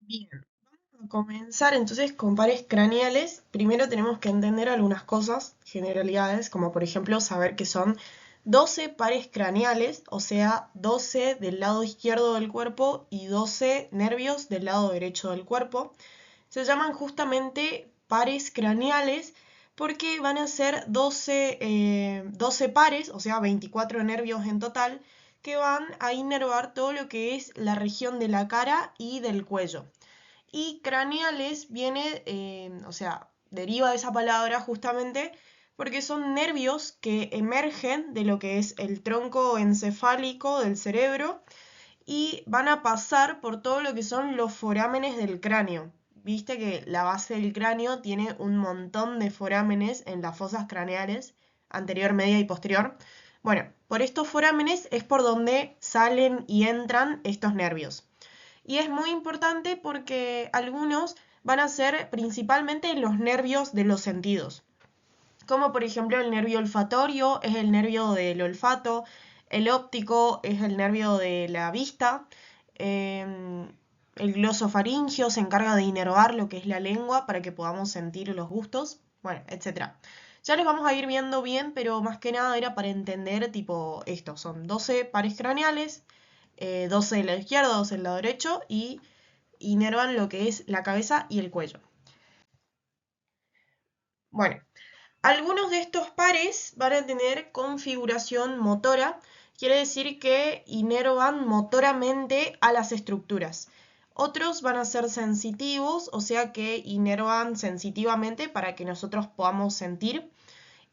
Bien, vamos a comenzar entonces con pares craneales. Primero tenemos que entender algunas cosas, generalidades, como por ejemplo saber que son 12 pares craneales, o sea, 12 del lado izquierdo del cuerpo y 12 nervios del lado derecho del cuerpo. Se llaman justamente pares craneales porque van a ser 12 pares, o sea, 24 nervios en total, que van a inervar todo lo que es la región de la cara y del cuello. Y craneales viene, o sea, deriva de esa palabra justamente porque son nervios que emergen de lo que es el tronco encefálico del cerebro y van a pasar por todo lo que son los forámenes del cráneo. Viste que la base del cráneo tiene un montón de forámenes en las fosas craneales, anterior, media y posterior. Bueno, por estos forámenes es por donde salen y entran estos nervios. Y es muy importante porque algunos van a ser principalmente los nervios de los sentidos, como por ejemplo el nervio olfatorio es el nervio del olfato, el óptico es el nervio de la vista, el glosofaringio se encarga de inervar lo que es la lengua para que podamos sentir los gustos, bueno, etcétera. Ya los vamos a ir viendo bien, pero más que nada era para entender tipo esto, son 12 pares craneales, 12 del lado izquierdo, 12 del lado derecho y inervan lo que es la cabeza y el cuello. Bueno, algunos de estos pares van a tener configuración motora, quiere decir que inervan motoramente a las estructuras. Otros van a ser sensitivos, o sea que inervan sensitivamente para que nosotros podamos sentir.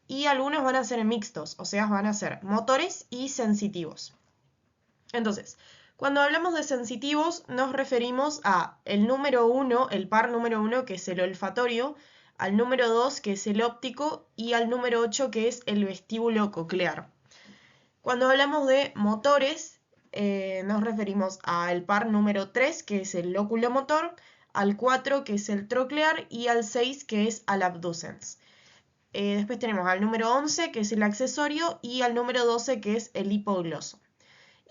Y algunos van a ser mixtos, o sea, van a ser motores y sensitivos. Entonces, cuando hablamos de sensitivos, nos referimos a el número uno, el par número uno, que es el olfatorio, al número 2, que es el óptico, y al número 8, que es el vestíbulo coclear. Cuando hablamos de motores, nos referimos al par número 3, que es el oculomotor, al 4, que es el troclear, y al 6, que es al abducens. Después tenemos al número 11, que es el accesorio, y al número 12, que es el hipogloso.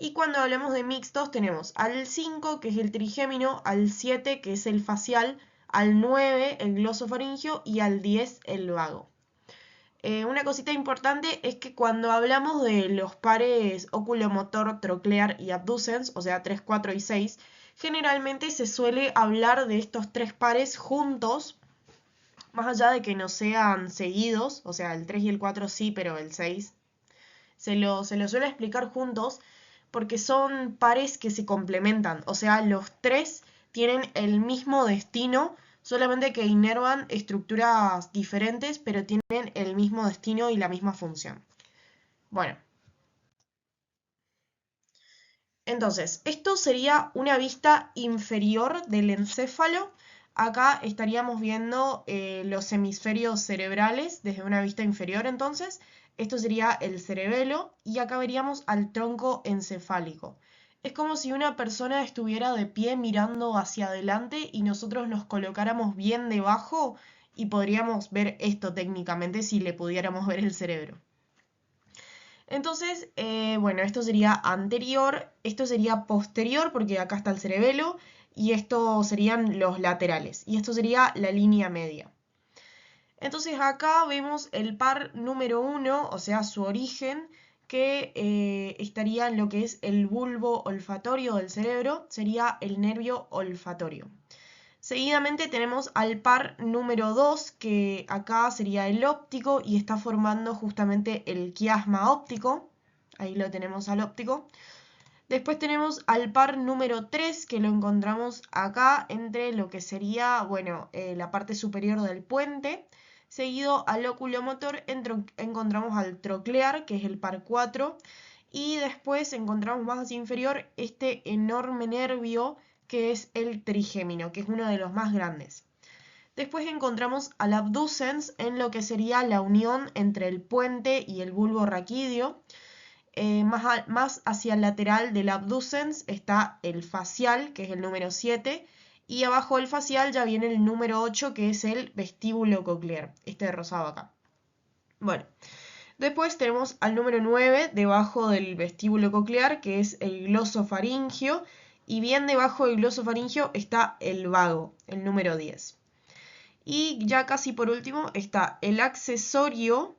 Y cuando hablamos de mixtos tenemos al 5, que es el trigémino, al 7, que es el facial, al 9, el glosofaringio y al 10, el vago. Una cosita importante es que cuando hablamos de los pares oculomotor, troclear y abducens, o sea 3, 4 y 6, generalmente se suele hablar de estos tres pares juntos, más allá de que no sean seguidos, o sea el 3 y el 4 sí, pero el 6 se lo suele explicar juntos porque son pares que se complementan, o sea, los tres tienen el mismo destino, solamente que inervan estructuras diferentes, pero tienen el mismo destino y la misma función. Bueno, entonces, esto sería una vista inferior del encéfalo. Acá estaríamos viendo los hemisferios cerebrales desde una vista inferior, entonces. Esto sería el cerebelo y acá veríamos al tronco encefálico. Es como si una persona estuviera de pie mirando hacia adelante y nosotros nos colocáramos bien debajo y podríamos ver esto técnicamente si le pudiéramos ver el cerebro. Entonces, bueno, esto sería anterior, esto sería posterior porque acá está el cerebelo y esto serían los laterales y esto sería la línea media. Entonces acá vemos el par número uno, o sea, su origen, que estaría en lo que es el bulbo olfatorio del cerebro, sería el nervio olfatorio. Seguidamente tenemos al par número 2, que acá sería el óptico y está formando justamente el quiasma óptico. Ahí lo tenemos al óptico. Después tenemos al par número 3, que lo encontramos acá entre lo que sería, bueno, la parte superior del puente. Seguido al oculomotor encontramos al troclear, que es el par 4. Y después encontramos más hacia inferior este enorme nervio que es el trigémino, que es uno de los más grandes. Después encontramos al abducens en lo que sería la unión entre el puente y el bulbo raquídeo. Más hacia el lateral del abducens está el facial, que es el número 7, y abajo del facial ya viene el número 8, que es el vestíbulo coclear, este de rosado acá. Bueno, después tenemos al número 9 debajo del vestíbulo coclear, que es el glosofaringio, Y bien debajo del glosofaringeo está el vago, el número 10. Y ya casi por último está el accesorio.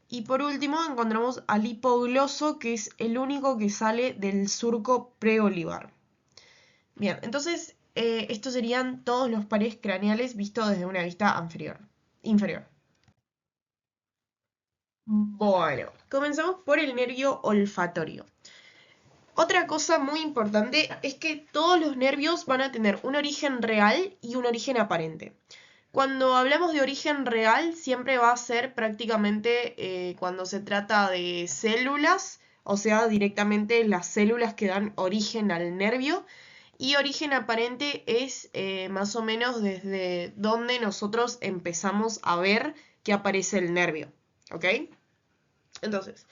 Y por último encontramos al hipogloso, que es el único que sale del surco preolivar. Bien, entonces estos serían todos los pares craneales vistos desde una vista inferior. Bueno, comenzamos por el nervio olfatorio. Otra cosa muy importante es que todos los nervios van a tener un origen real y un origen aparente. Cuando hablamos de origen real, siempre va a ser prácticamente cuando se trata de células, o sea, directamente las células que dan origen al nervio. Y origen aparente es más o menos desde donde nosotros empezamos a ver que aparece el nervio. ¿Ok? Entonces,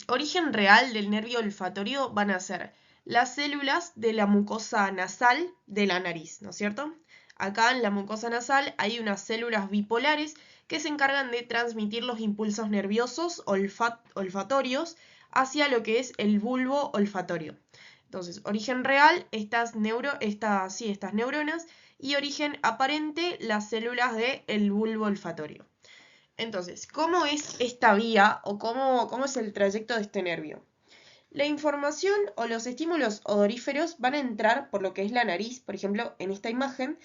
origen real del nervio olfatorio van a ser las células de la mucosa nasal de la nariz, ¿no es cierto? Acá en la mucosa nasal hay unas células bipolares que se encargan de transmitir los impulsos nerviosos olfatorios hacia lo que es el bulbo olfatorio. Entonces, origen real, estas neuronas, y origen aparente, las células del bulbo olfatorio. Entonces, ¿cómo es esta vía o cómo es el trayecto de este nervio? La información o los estímulos odoríferos van a entrar por lo que es la nariz, por ejemplo, en esta imagen,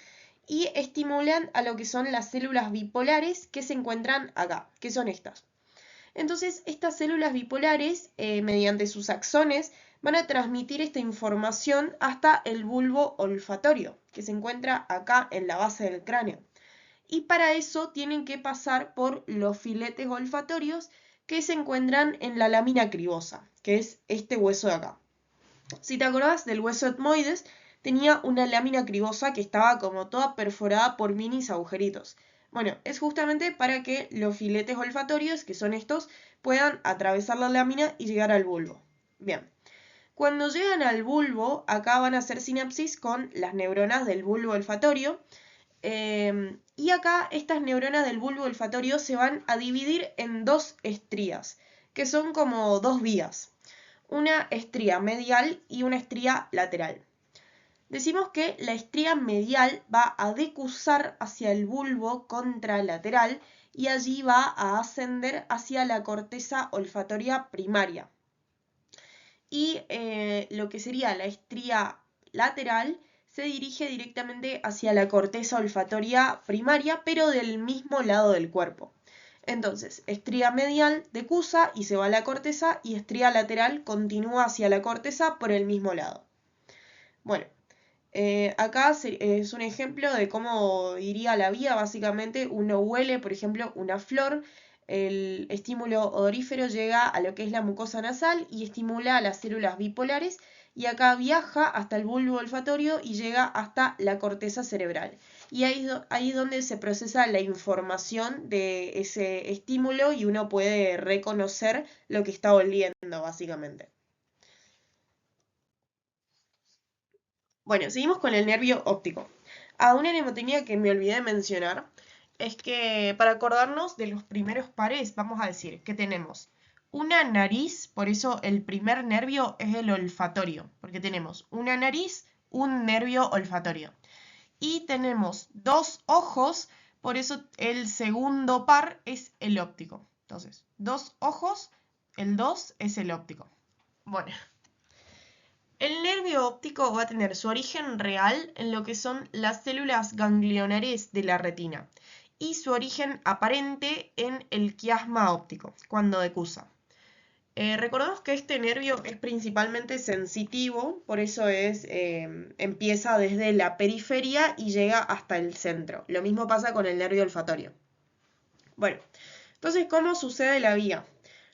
y estimulan a lo que son las células bipolares que se encuentran acá, que son estas. Entonces, estas células bipolares, mediante sus axones, van a transmitir esta información hasta el bulbo olfatorio, que se encuentra acá en la base del cráneo. Y para eso tienen que pasar por los filetes olfatorios que se encuentran en la lámina cribosa, que es este hueso de acá. Si te acordás del hueso etmoides, tenía una lámina cribosa que estaba como toda perforada por minis agujeritos. Bueno, es justamente para que los filetes olfatorios, que son estos, puedan atravesar la lámina y llegar al bulbo. Bien, cuando llegan al bulbo, acá van a hacer sinapsis con las neuronas del bulbo olfatorio. Y acá estas neuronas del bulbo olfatorio se van a dividir en dos estrías, que son como dos vías. Una estría medial y una estría lateral. Decimos que la estría medial va a decusar hacia el bulbo contralateral y allí va a ascender hacia la corteza olfatoria primaria. Y lo que sería la estría lateral se dirige directamente hacia la corteza olfatoria primaria, pero del mismo lado del cuerpo. Entonces, estría medial decusa y se va a la corteza, y estría lateral continúa hacia la corteza por el mismo lado. Bueno, acá es un ejemplo de cómo iría la vía. Básicamente uno huele, por ejemplo, una flor, el estímulo odorífero llega a lo que es la mucosa nasal y estimula a las células bipolares, y acá viaja hasta el bulbo olfatorio y llega hasta la corteza cerebral. Y ahí es donde se procesa la información de ese estímulo y uno puede reconocer lo que está oliendo, básicamente. Bueno, seguimos con el nervio óptico. Una mnemotécnica que me olvidé de mencionar es que para acordarnos de los primeros pares, vamos a decir que tenemos una nariz, por eso el primer nervio es el olfatorio, porque tenemos una nariz, un nervio olfatorio. Y tenemos dos ojos, por eso el segundo par es el óptico. Entonces, dos ojos, el 2 es el óptico. Bueno. El nervio óptico va a tener su origen real en lo que son las células ganglionares de la retina y su origen aparente en el quiasma óptico, cuando decusa. Recordemos que este nervio es principalmente sensitivo, por eso empieza desde la periferia y llega hasta el centro. Lo mismo pasa con el nervio olfatorio. Bueno, entonces, ¿cómo sucede la vía?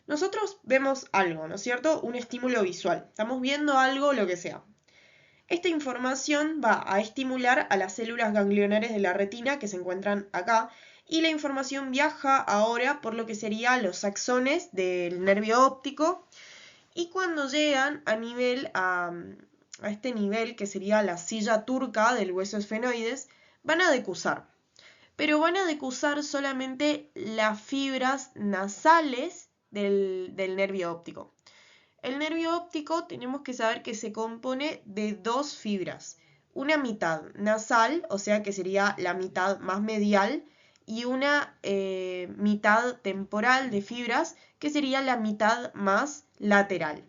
Nosotros vemos algo, ¿no es cierto? Un estímulo visual. Estamos viendo algo, lo que sea. Esta información va a estimular a las células ganglionares de la retina que se encuentran acá, y la información viaja ahora por lo que serían los axones del nervio óptico, y cuando llegan a este nivel, que sería la silla turca del hueso esfenoides, van a decusar. Pero van a decusar solamente las fibras nasales del nervio óptico. El nervio óptico tenemos que saber que se compone de dos fibras. Una mitad nasal, o sea que sería la mitad más medial, y una mitad temporal de fibras, que sería la mitad más lateral.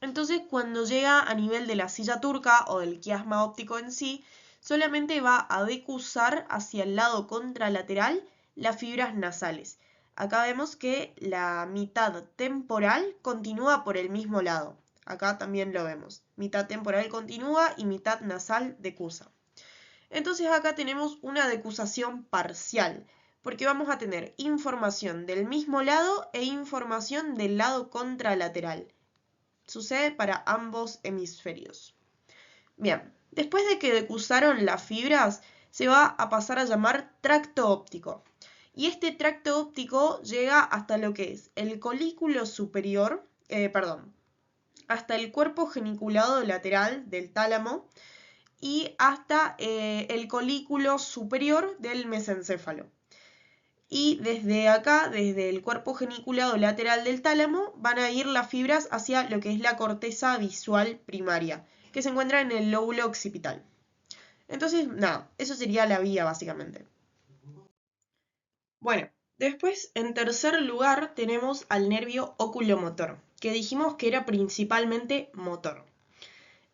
Entonces, cuando llega a nivel de la silla turca o del quiasma óptico en sí, solamente va a decusar hacia el lado contralateral las fibras nasales. Acá vemos que la mitad temporal continúa por el mismo lado. Acá también lo vemos. Mitad temporal continúa y mitad nasal decusa. Entonces acá tenemos una decusación parcial, porque vamos a tener información del mismo lado e información del lado contralateral. Sucede para ambos hemisferios. Bien, después de que decusaron las fibras, se va a pasar a llamar tracto óptico. Y este tracto óptico llega hasta lo que es el colículo superior, hasta el cuerpo geniculado lateral del tálamo y hasta el colículo superior del mesencéfalo. Y desde acá, desde el cuerpo geniculado lateral del tálamo, van a ir las fibras hacia lo que es la corteza visual primaria, que se encuentra en el lóbulo occipital. Entonces, nada, eso sería la vía básicamente. Bueno, después, en tercer lugar, tenemos al nervio oculomotor, que dijimos que era principalmente motor.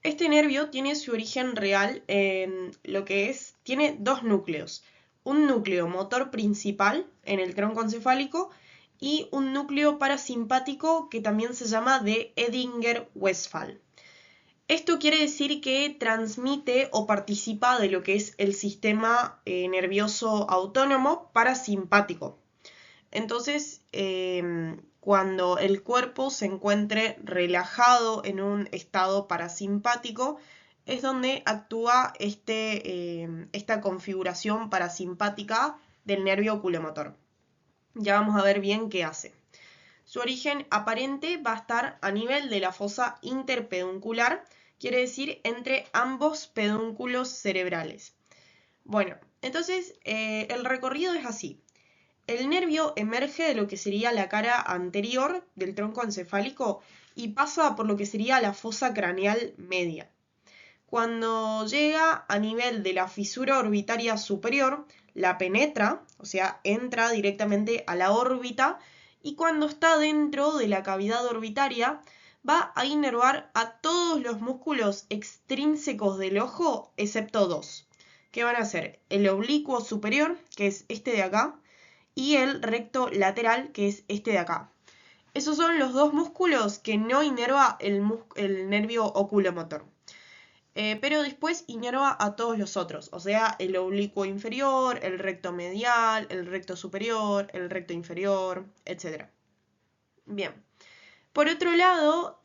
Este nervio tiene su origen real en lo que es, tiene dos núcleos. Un núcleo motor principal en el tronco encefálico y un núcleo parasimpático que también se llama de Edinger-Westphal. Esto quiere decir que transmite o participa de lo que es el sistema nervioso autónomo parasimpático. Entonces, cuando el cuerpo se encuentre relajado en un estado parasimpático, es donde actúa esta configuración parasimpática del nervio oculomotor. Ya vamos a ver bien qué hace. Su origen aparente va a estar a nivel de la fosa interpeduncular, quiere decir entre ambos pedúnculos cerebrales. Bueno, entonces el recorrido es así. El nervio emerge de lo que sería la cara anterior del tronco encefálico y pasa por lo que sería la fosa craneal media. Cuando llega a nivel de la fisura orbitaria superior, la penetra, o sea, entra directamente a la órbita, y cuando está dentro de la cavidad orbitaria, va a inervar a todos los músculos extrínsecos del ojo, excepto dos, que van a ser el oblicuo superior, que es este de acá, y el recto lateral, que es este de acá. Esos son los dos músculos que no inerva el nervio oculomotor. Pero después inerva a todos los otros, o sea, el oblicuo inferior, el recto medial, el recto superior, el recto inferior, etc. Bien. Por otro lado,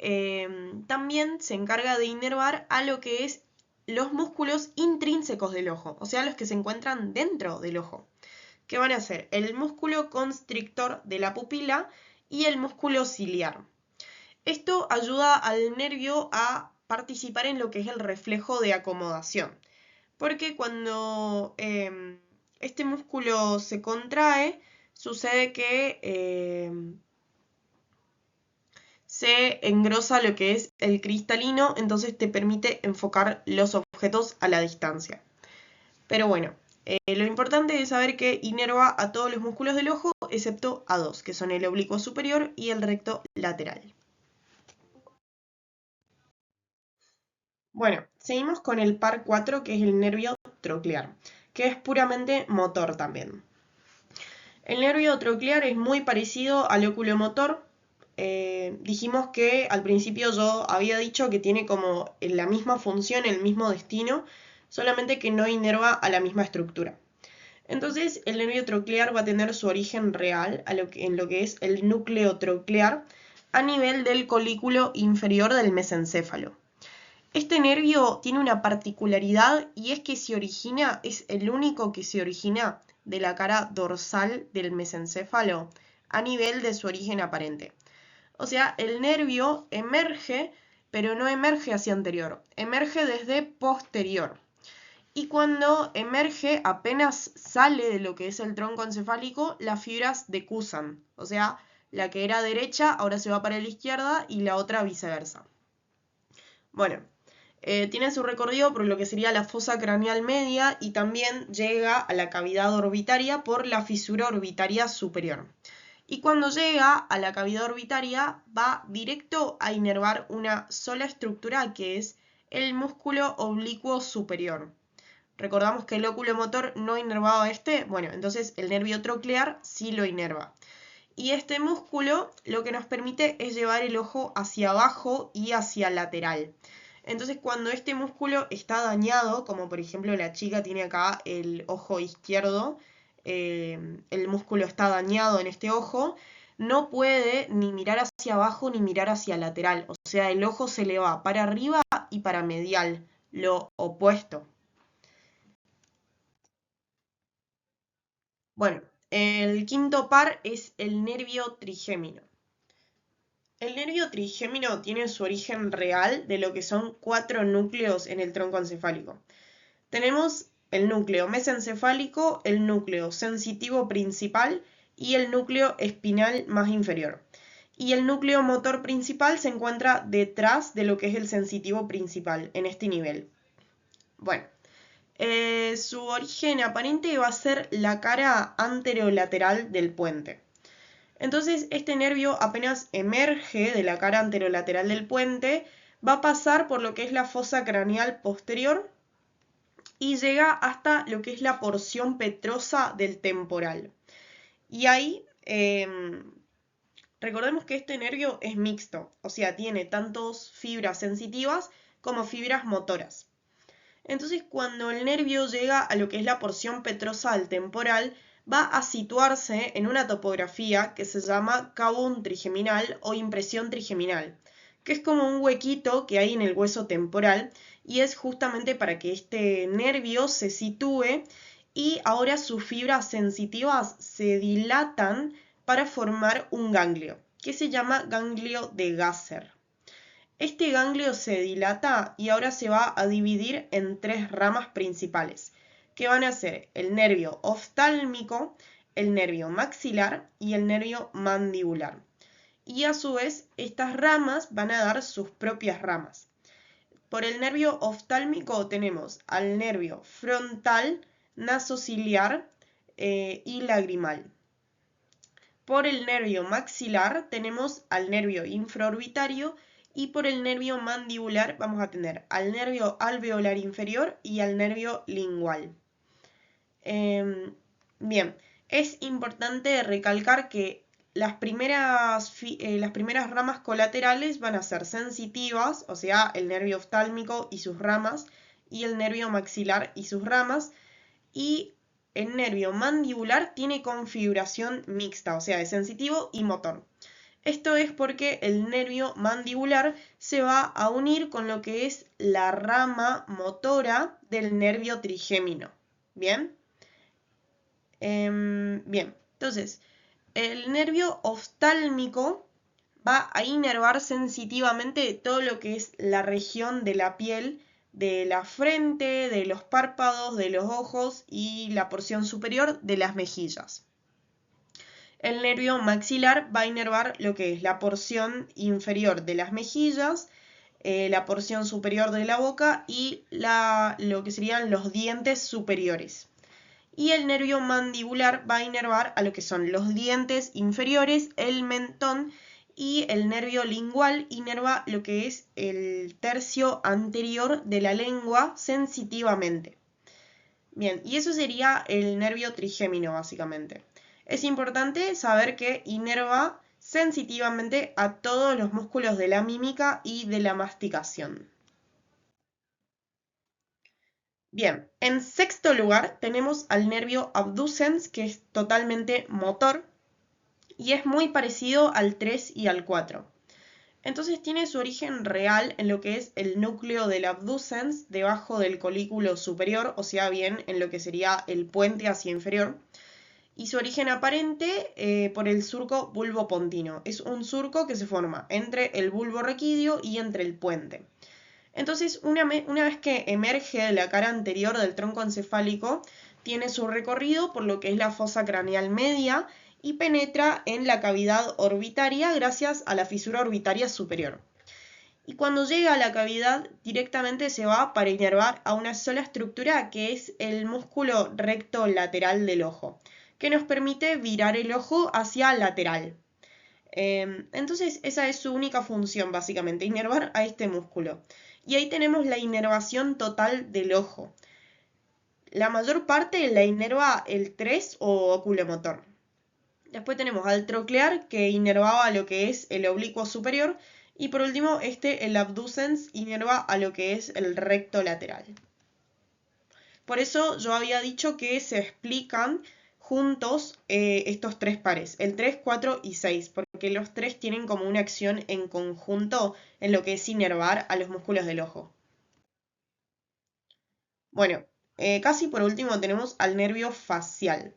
también se encarga de inervar a lo que es los músculos intrínsecos del ojo, o sea, los que se encuentran dentro del ojo, que van a ser el músculo constrictor de la pupila y el músculo ciliar. Esto ayuda al nervio a participar en lo que es el reflejo de acomodación, porque cuando este músculo se contrae, sucede que se engrosa lo que es el cristalino, entonces te permite enfocar los objetos a la distancia. Pero bueno, lo importante es saber que inerva a todos los músculos del ojo, excepto a dos, que son el oblicuo superior y el recto lateral. Bueno, seguimos con el par 4, que es el nervio troclear, que es puramente motor también. El nervio troclear es muy parecido al oculomotor. Dijimos que al principio yo había dicho que tiene como la misma función, el mismo destino, solamente que no inerva a la misma estructura. Entonces, el nervio troclear va a tener su origen real en lo que es el núcleo troclear a nivel del colículo inferior del mesencéfalo. Este nervio tiene una particularidad y es que es el único que se origina de la cara dorsal del mesencéfalo a nivel de su origen aparente. O sea, el nervio emerge, pero no emerge hacia anterior, emerge desde posterior. Y cuando emerge, apenas sale de lo que es el tronco encefálico, las fibras decusan, o sea, La que era derecha ahora se va para la izquierda y la otra viceversa. Bueno, tiene su recorrido por lo que sería la fosa craneal media y también llega a la cavidad orbitaria por la fisura orbitaria superior. Y cuando llega a la cavidad orbitaria va directo a inervar una sola estructura que es el músculo oblicuo superior. Recordamos que el óculo motor no inervaba bueno, entonces el nervio troclear sí lo inerva. Y este músculo lo que nos permite es llevar el ojo hacia abajo y hacia lateral. Entonces cuando este músculo está dañado, como por ejemplo la chica tiene acá el ojo izquierdo, el músculo está dañado en este ojo, no puede ni mirar hacia abajo ni mirar hacia lateral. O sea, el ojo se le va para arriba y para medial, lo opuesto. Bueno, el quinto par es el nervio trigémino. El nervio trigémino tiene su origen real de lo que son 4 núcleos en el tronco encefálico. Tenemos el núcleo mesencefálico, el núcleo sensitivo principal y el núcleo espinal más inferior. Y el núcleo motor principal se encuentra detrás de lo que es el sensitivo principal, en este nivel. Bueno, su origen aparente va a ser la cara anterolateral del puente. Entonces, este nervio apenas emerge de la cara anterolateral del puente, va a pasar por lo que es la fosa craneal posterior y llega hasta lo que es la porción petrosa del temporal. Y ahí, recordemos que este nervio es mixto, o sea, tiene tantos fibras sensitivas como fibras motoras. Entonces, cuando el nervio llega a lo que es la porción petrosa del temporal, va a situarse en una topografía que se llama cabo trigeminal o impresión trigeminal, que es como un huequito que hay en el hueso temporal y es justamente para que este nervio se sitúe y ahora sus fibras sensitivas se dilatan para formar un ganglio, que se llama ganglio de Gasser. Este ganglio se dilata y ahora se va a dividir en 3 ramas principales, que van a ser el nervio oftálmico, el nervio maxilar y el nervio mandibular. Y a su vez, estas ramas van a dar sus propias ramas. Por el nervio oftálmico tenemos al nervio frontal, nasociliar y lagrimal. Por el nervio maxilar tenemos al nervio infraorbitario y por el nervio mandibular vamos a tener al nervio alveolar inferior y al nervio lingual. Bien, es importante recalcar que las primeras ramas colaterales van a ser sensitivas, o sea, el nervio oftálmico y sus ramas, y el nervio maxilar y sus ramas, y el nervio mandibular tiene configuración mixta, o sea, de sensitivo y motor. Esto es porque el nervio mandibular se va a unir con lo que es la rama motora del nervio trigémino. ¿Bien? Bien, entonces, el nervio oftálmico va a inervar sensitivamente todo lo que es la región de la piel, de la frente, de los párpados, de los ojos y la porción superior de las mejillas. El nervio maxilar va a inervar lo que es la porción inferior de las mejillas, la porción superior de la boca y lo que serían los dientes superiores. Y el nervio mandibular va a inervar a lo que son los dientes inferiores, el mentón, y el nervio lingual inerva lo que es el tercio anterior de la lengua sensitivamente. Bien, y eso sería el nervio trigémino básicamente. Es importante saber que inerva sensitivamente a todos los músculos de la mímica y de la masticación. Bien, en sexto lugar tenemos al nervio abducens, que es totalmente motor y es muy parecido al 3 y al 4. Entonces tiene su origen real en lo que es el núcleo del abducens debajo del colículo superior, o sea, bien en lo que sería el puente hacia inferior. Y su origen aparente por el surco bulbopontino. Es un surco que se forma entre el bulbo raquídeo y entre el puente. Entonces, una vez que emerge de la cara anterior del tronco encefálico, tiene su recorrido por lo que es la fosa craneal media y penetra en la cavidad orbitaria gracias a la fisura orbitaria superior. Y cuando llega a la cavidad, directamente se va para inervar a una sola estructura, que es el músculo recto lateral del ojo, que nos permite virar el ojo hacia lateral. Entonces esa es su única función, básicamente, inervar a este músculo. Y ahí tenemos la inervación total del ojo. La mayor parte la inerva el 3 o oculomotor. Después tenemos al troclear, que inervaba lo que es el oblicuo superior. Y por último, el abducens, inerva a lo que es el recto lateral. Por eso yo había dicho que se explican juntos estos tres pares, el 3, 4 y 6, porque los tres tienen como una acción en conjunto en lo que es inervar a los músculos del ojo. Bueno, casi por último tenemos al nervio facial.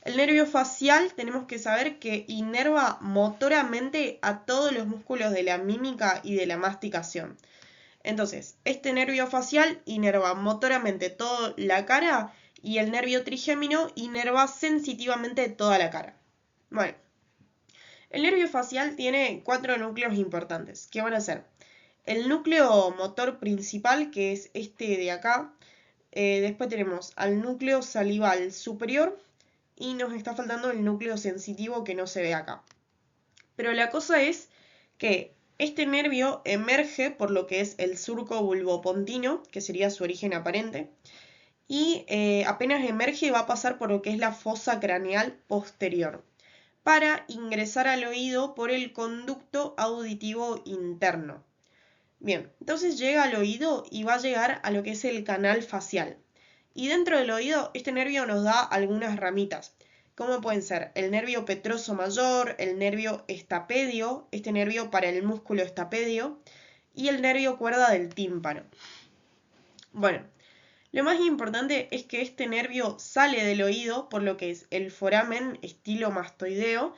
El nervio facial tenemos que saber que inerva motoramente a todos los músculos de la mímica y de la masticación. Entonces, este nervio facial inerva motoramente toda la cara y el nervio trigémino inerva sensitivamente toda la cara. Bueno, el nervio facial tiene 4 núcleos importantes, que van a ser el núcleo motor principal, que es este de acá. Después tenemos al núcleo salival superior y nos está faltando el núcleo sensitivo que no se ve acá. Pero la cosa es que este nervio emerge por lo que es el surco bulbopontino, que sería su origen aparente, y apenas emerge va a pasar por lo que es la fosa craneal posterior, para ingresar al oído por el conducto auditivo interno. Bien, entonces llega al oído y va a llegar a lo que es el canal facial. Y dentro del oído, este nervio nos da algunas ramitas, como pueden ser el nervio petroso mayor, el nervio estapedio, este nervio para el músculo estapedio, y el nervio cuerda del tímpano. Bueno, lo más importante es que este nervio sale del oído por lo que es el foramen estilomastoideo,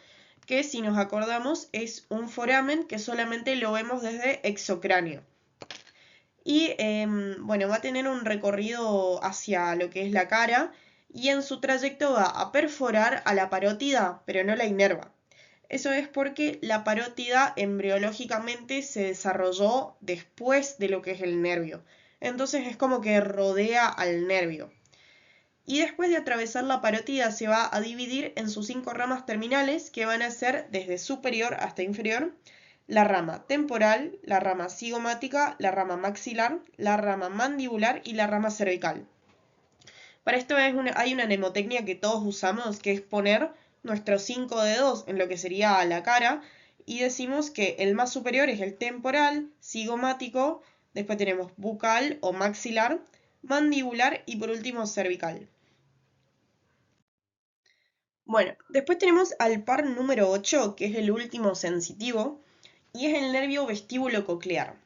que si nos acordamos es un foramen que solamente lo vemos desde exocráneo. Y bueno, va a tener un recorrido hacia lo que es la cara y en su trayecto va a perforar a la parótida, pero no la inerva. Eso es porque la parótida embriológicamente se desarrolló después de lo que es el nervio. Entonces es como que rodea al nervio. Y después de atravesar la parótida se va a dividir en sus 5 ramas terminales, que van a ser desde superior hasta inferior: la rama temporal, la rama cigomática, la rama maxilar, la rama mandibular y la rama cervical. Para esto hay una mnemotecnia que todos usamos, que es poner nuestros 5 dedos en lo que sería la cara y decimos que el más superior es el temporal, cigomático, después tenemos bucal o maxilar, mandibular y por último cervical. Bueno, después tenemos al par número 8, que es el último sensitivo, y es el nervio vestíbulo coclear.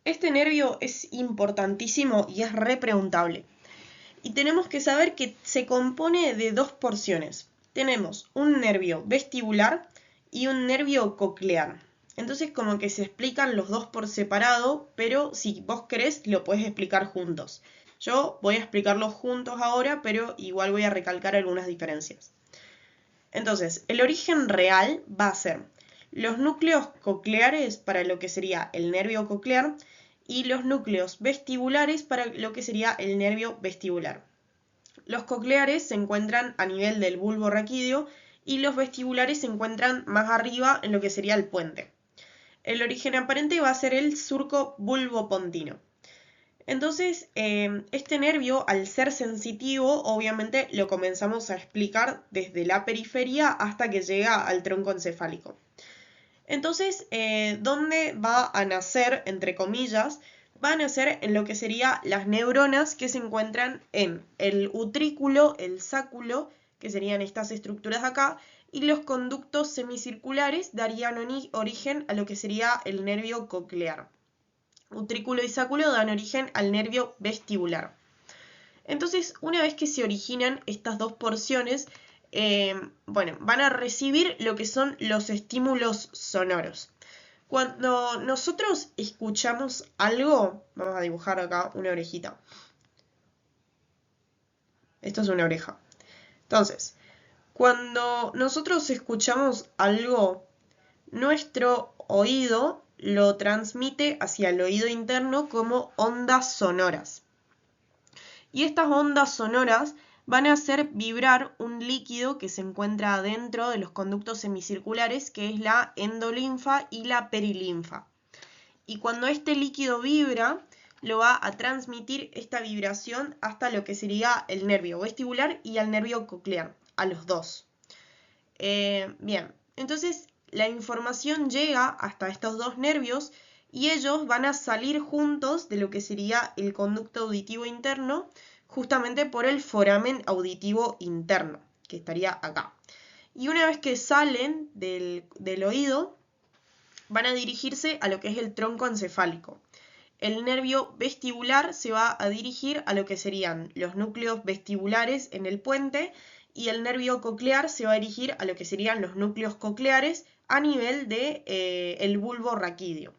Este nervio es importantísimo y es repreguntable. Y tenemos que saber que se compone de 2 porciones. Tenemos un nervio vestibular y un nervio coclear. Entonces como que se explican los dos por separado, pero si vos querés lo podés explicar juntos. Yo voy a explicarlos juntos ahora, pero igual voy a recalcar algunas diferencias. Entonces, el origen real va a ser los núcleos cocleares para lo que sería el nervio coclear y los núcleos vestibulares para lo que sería el nervio vestibular. Los cocleares se encuentran a nivel del bulbo raquídeo y los vestibulares se encuentran más arriba en lo que sería el puente. El origen aparente va a ser el surco bulbopontino. Entonces, este nervio, al ser sensitivo, obviamente lo comenzamos a explicar desde la periferia hasta que llega al tronco encefálico. Entonces, ¿dónde va a nacer, entre comillas? Va a nacer en lo que serían las neuronas que se encuentran en el utrículo, el sáculo, que serían estas estructuras de acá, y los conductos semicirculares darían origen a lo que sería el nervio coclear. Utrículo y sáculo dan origen al nervio vestibular. Entonces, una vez que se originan estas dos porciones, bueno, van a recibir lo que son los estímulos sonoros. Cuando nosotros escuchamos algo, vamos a dibujar acá una orejita. Esto es una oreja. Entonces, Cuando nosotros escuchamos algo, nuestro oído lo transmite hacia el oído interno como ondas sonoras. Y estas ondas sonoras van a hacer vibrar un líquido que se encuentra dentro de los conductos semicirculares, que es la endolinfa y la perilinfa. Y cuando este líquido vibra, lo va a transmitir esta vibración hasta lo que sería el nervio vestibular y al nervio coclear, a los dos. Bien, entonces la información llega hasta estos dos nervios y ellos van a salir juntos de lo que sería el conducto auditivo interno, justamente por el foramen auditivo interno, que estaría acá. Y una vez que salen del oído, van a dirigirse a lo que es el tronco encefálico. El nervio vestibular se va a dirigir a lo que serían los núcleos vestibulares en el puente y el nervio coclear se va a dirigir a lo que serían los núcleos cocleares a nivel de el bulbo raquídeo.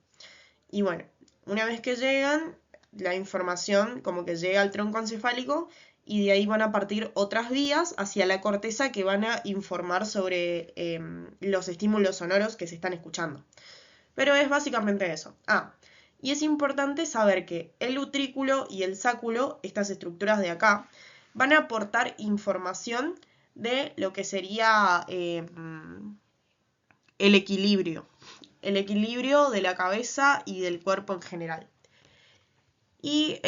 Y bueno, una vez que llegan, la información como que llega al tronco encefálico y de ahí van a partir otras vías hacia la corteza que van a informar sobre los estímulos sonoros que se están escuchando. Pero es básicamente eso. Y es importante saber que el utrículo y el sáculo, estas estructuras de acá, van a aportar información de lo que sería el equilibrio de la cabeza y del cuerpo en general. Y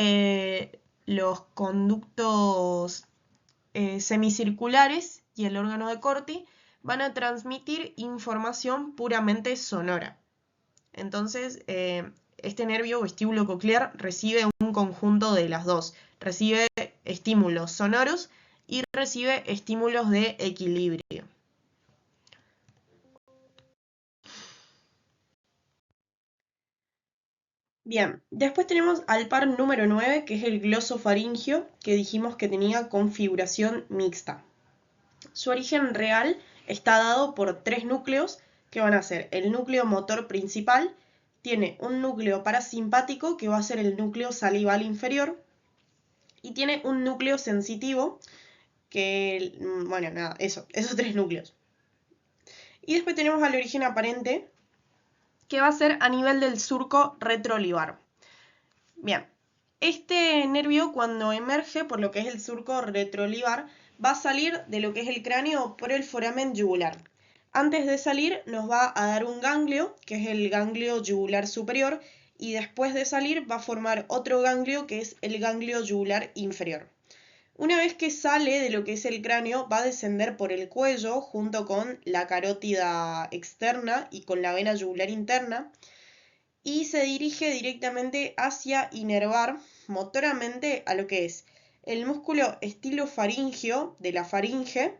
los conductos semicirculares y el órgano de Corti van a transmitir información puramente sonora. Entonces, este nervio vestíbulo coclear recibe un conjunto de las dos. Recibe estímulos sonoros y recibe estímulos de equilibrio. Bien, después tenemos al par número 9, que es el glosofaringio, que dijimos que tenía configuración mixta. Su origen real está dado por tres núcleos, que van a ser el núcleo motor principal, tiene un núcleo parasimpático, que va a ser el núcleo salival inferior, y tiene un núcleo sensitivo, que, bueno, nada, esos tres núcleos. Y después tenemos al origen aparente, que va a ser a nivel del surco retroolivar. Bien, este nervio cuando emerge por lo que es el surco retroolivar va a salir de lo que es el cráneo por el foramen yugular. Antes de salir nos va a dar un ganglio, que es el ganglio yugular superior, y después de salir va a formar otro ganglio, que es el ganglio yugular inferior. Una vez que sale de lo que es el cráneo, va a descender por el cuello junto con la carótida externa y con la vena yugular interna y se dirige directamente hacia inervar motoramente a lo que es el músculo estilofaringeo de la faringe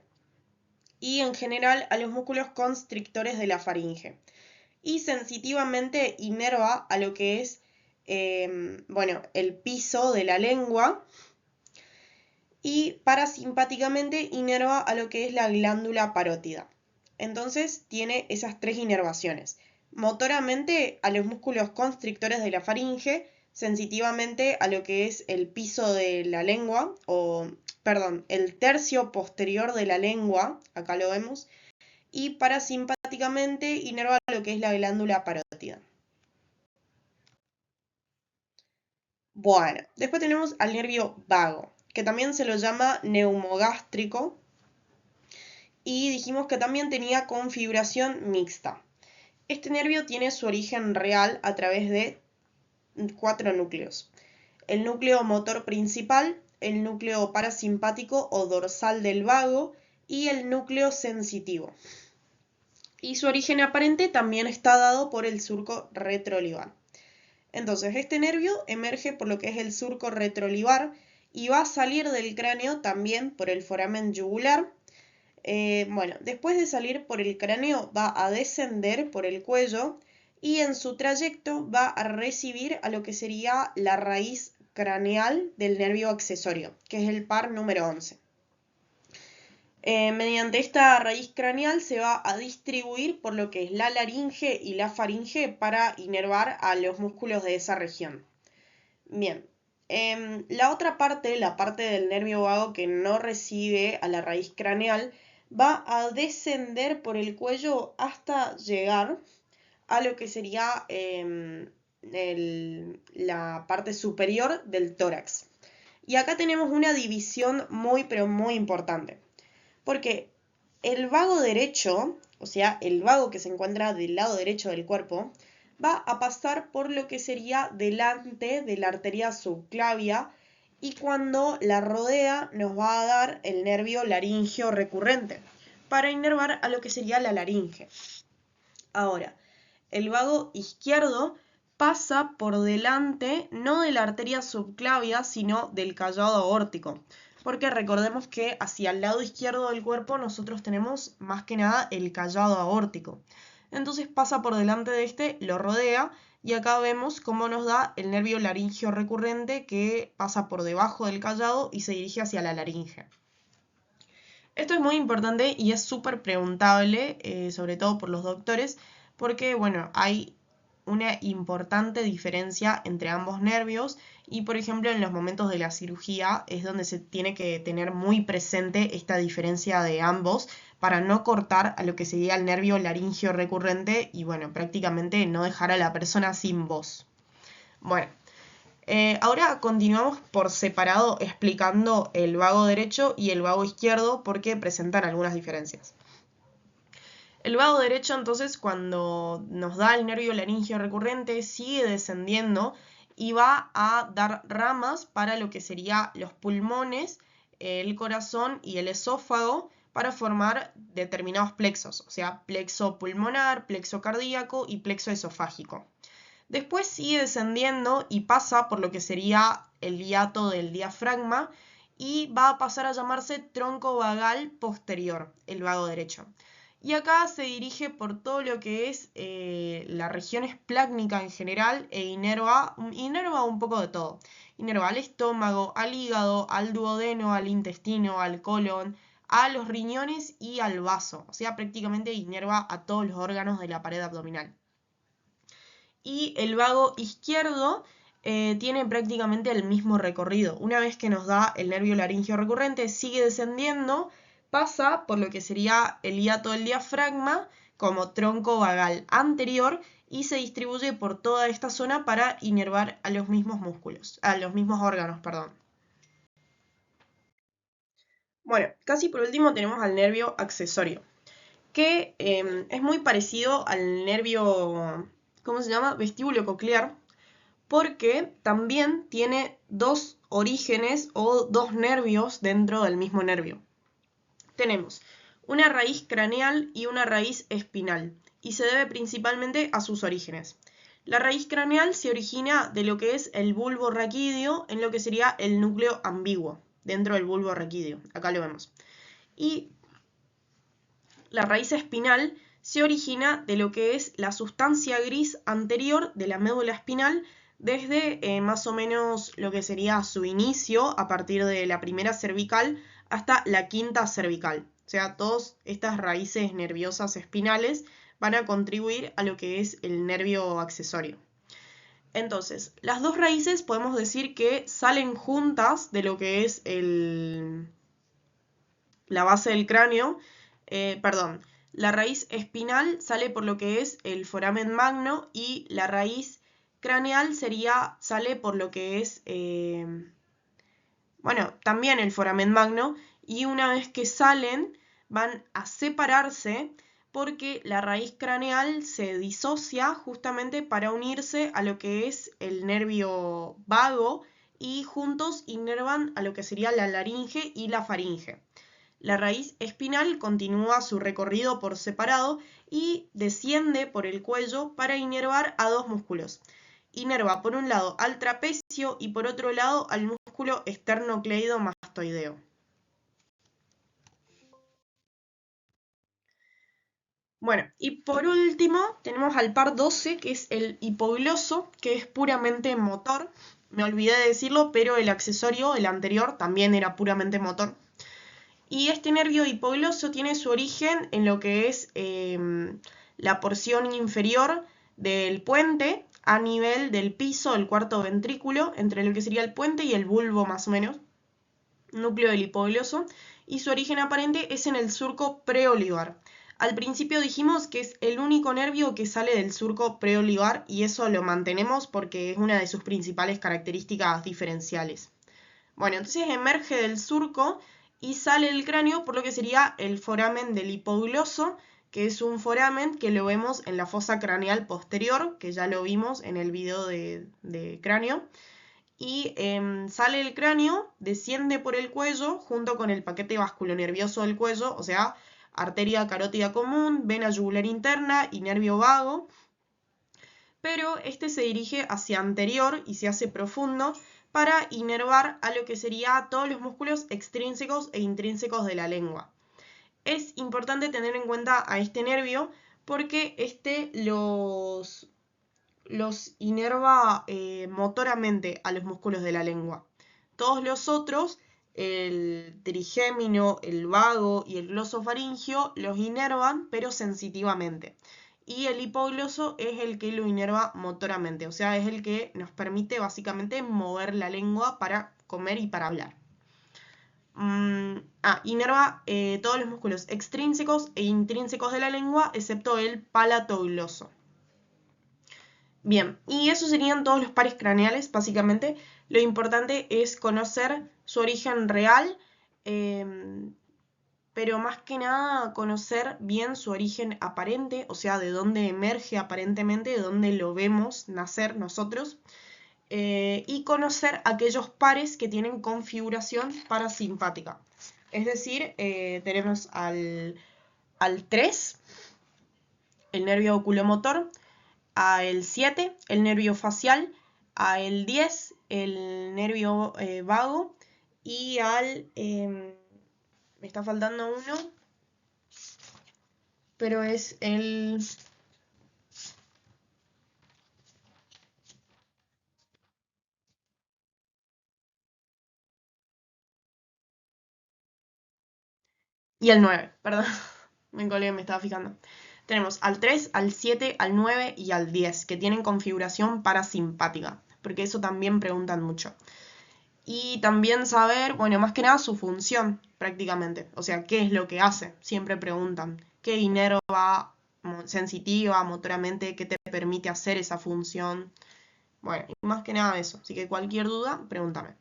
y en general a los músculos constrictores de la faringe. Y sensitivamente inerva a lo que es el piso de la lengua y parasimpáticamente inerva a lo que es la glándula parótida. Entonces tiene esas tres inervaciones. Motoramente a los músculos constrictores de la faringe, sensitivamente a lo que es el piso de la lengua, el tercio posterior de la lengua, acá lo vemos, y parasimpáticamente inerva a lo que es la glándula parótida. Bueno, después tenemos al nervio vago, que también se lo llama neumogástrico, y dijimos que también tenía configuración mixta. Este nervio tiene su origen real a través de 4 núcleos. El núcleo motor principal, el núcleo parasimpático o dorsal del vago y el núcleo sensitivo. Y su origen aparente también está dado por el surco retroolivar. Entonces, este nervio emerge por lo que es el surco retroolivar y va a salir del cráneo también por el foramen yugular. Después de salir por el cráneo va a descender por el cuello y en su trayecto va a recibir a lo que sería la raíz craneal del nervio accesorio, que es el par número 11. Mediante esta raíz craneal se va a distribuir por lo que es la laringe y la faringe para inervar a los músculos de esa región. Bien, la otra parte, la parte del nervio vago que no recibe a la raíz craneal, va a descender por el cuello hasta llegar a lo que sería la parte superior del tórax. Y acá tenemos una división muy, pero muy importante. Porque el vago derecho, o sea, el vago que se encuentra del lado derecho del cuerpo, va a pasar por lo que sería delante de la arteria subclavia y cuando la rodea nos va a dar el nervio laríngeo recurrente para inervar a lo que sería la laringe. Ahora, el vago izquierdo pasa por delante no de la arteria subclavia, sino del callado aórtico. Porque recordemos que hacia el lado izquierdo del cuerpo nosotros tenemos más que nada el callado aórtico. Entonces pasa por delante de este, lo rodea y acá vemos cómo nos da el nervio laringio recurrente que pasa por debajo del callado y se dirige hacia la laringe. Esto es muy importante y es súper preguntable, sobre todo por los doctores, porque bueno, hay una importante diferencia entre ambos nervios y por ejemplo en los momentos de la cirugía es donde se tiene que tener muy presente esta diferencia de ambos para no cortar a lo que sería el nervio laringio recurrente y bueno, prácticamente no dejar a la persona sin voz. Bueno, ahora continuamos por separado explicando el vago derecho y el vago izquierdo porque presentan algunas diferencias. El vago derecho entonces cuando nos da el nervio laringio recurrente sigue descendiendo y va a dar ramas para lo que serían los pulmones, el corazón y el esófago para formar determinados plexos, o sea, plexo pulmonar, plexo cardíaco y plexo esofágico. Después sigue descendiendo y pasa por lo que sería el hiato del diafragma y va a pasar a llamarse tronco vagal posterior, el vago derecho. Y acá se dirige por todo lo que es la región esplácnica en general e inerva un poco de todo. Inerva al estómago, al hígado, al duodeno, al intestino, al colon, a los riñones y al vaso. O sea, prácticamente inerva a todos los órganos de la pared abdominal. Y el vago izquierdo tiene prácticamente el mismo recorrido. Una vez que nos da el nervio laringio recurrente, sigue descendiendo, pasa por lo que sería el hiato del diafragma como tronco vagal anterior y se distribuye por toda esta zona para inervar a los mismos músculos, a los mismos órganos, perdón. Bueno, casi por último tenemos al nervio accesorio, que es muy parecido al nervio, ¿cómo se llama? Vestíbulo coclear, porque también tiene dos orígenes o dos nervios dentro del mismo nervio. Tenemos una raíz craneal y una raíz espinal, y se debe principalmente a sus orígenes. La raíz craneal se origina de lo que es el bulbo raquídeo en lo que sería el núcleo ambiguo, dentro del bulbo raquídeo, acá lo vemos. Y la raíz espinal se origina de lo que es la sustancia gris anterior de la médula espinal desde más o menos lo que sería su inicio a partir de la primera cervical hasta la quinta cervical. O sea, todas estas raíces nerviosas espinales van a contribuir a lo que es el nervio accesorio. Entonces, las dos raíces podemos decir que salen juntas de lo que es la base del cráneo, la raíz espinal sale por lo que es el foramen magno y la raíz craneal sale por lo que es, también el foramen magno, y una vez que salen van a separarse porque la raíz craneal se disocia justamente para unirse a lo que es el nervio vago y juntos inervan a lo que sería la laringe y la faringe. La raíz espinal continúa su recorrido por separado y desciende por el cuello para inervar a dos músculos. Inerva por un lado al trapecio y por otro lado al músculo esternocleidomastoideo. Bueno, y por último tenemos al par 12, que es el hipogloso, que es puramente motor. Me olvidé de decirlo, pero el accesorio, el anterior, también era puramente motor. Y este nervio hipogloso tiene su origen en lo que es la porción inferior del puente a nivel del piso del cuarto ventrículo, entre lo que sería el puente y el bulbo más o menos, núcleo del hipogloso, y su origen aparente es en el surco preolivar. Al principio dijimos que es el único nervio que sale del surco preolivar y eso lo mantenemos porque es una de sus principales características diferenciales. Bueno, entonces emerge del surco y sale del cráneo por lo que sería el foramen del hipogloso, que es un foramen que lo vemos en la fosa craneal posterior, que ya lo vimos en el video de cráneo. Y sale del cráneo, desciende por el cuello junto con el paquete vasculonervioso del cuello, o sea, arteria carótida común, vena yugular interna y nervio vago. Pero este se dirige hacia anterior y se hace profundo para inervar a lo que sería todos los músculos extrínsecos e intrínsecos de la lengua. Es importante tener en cuenta a este nervio porque este los inerva motoramente a los músculos de la lengua. Todos los otros, el trigémino, el vago y el glosofaringio, los inervan pero sensitivamente. Y el hipogloso es el que lo inerva motoramente, o sea, es el que nos permite básicamente mover la lengua para comer y para hablar. Inerva todos los músculos extrínsecos e intrínsecos de la lengua, excepto el palatogloso. Bien, y esos serían todos los pares craneales, básicamente. Lo importante es conocer su origen real, pero más que nada conocer bien su origen aparente, o sea, de dónde emerge aparentemente, de dónde lo vemos nacer nosotros, y conocer aquellos pares que tienen configuración parasimpática. Es decir, tenemos al 3, el nervio oculomotor, al 7, el nervio facial, al 10, el nervio vago, y al... me está faltando uno, pero es el... Y al 9, perdón, me colgué, me estaba fijando. Tenemos al 3, al 7, al 9 y al 10, que tienen configuración parasimpática, porque eso también preguntan mucho. Y también saber, bueno, más que nada su función, prácticamente. O sea, qué es lo que hace. Siempre preguntan. ¿Qué inerva sensitiva, motoramente? ¿Qué te permite hacer esa función? Bueno, y más que nada eso. Así que cualquier duda, pregúntame.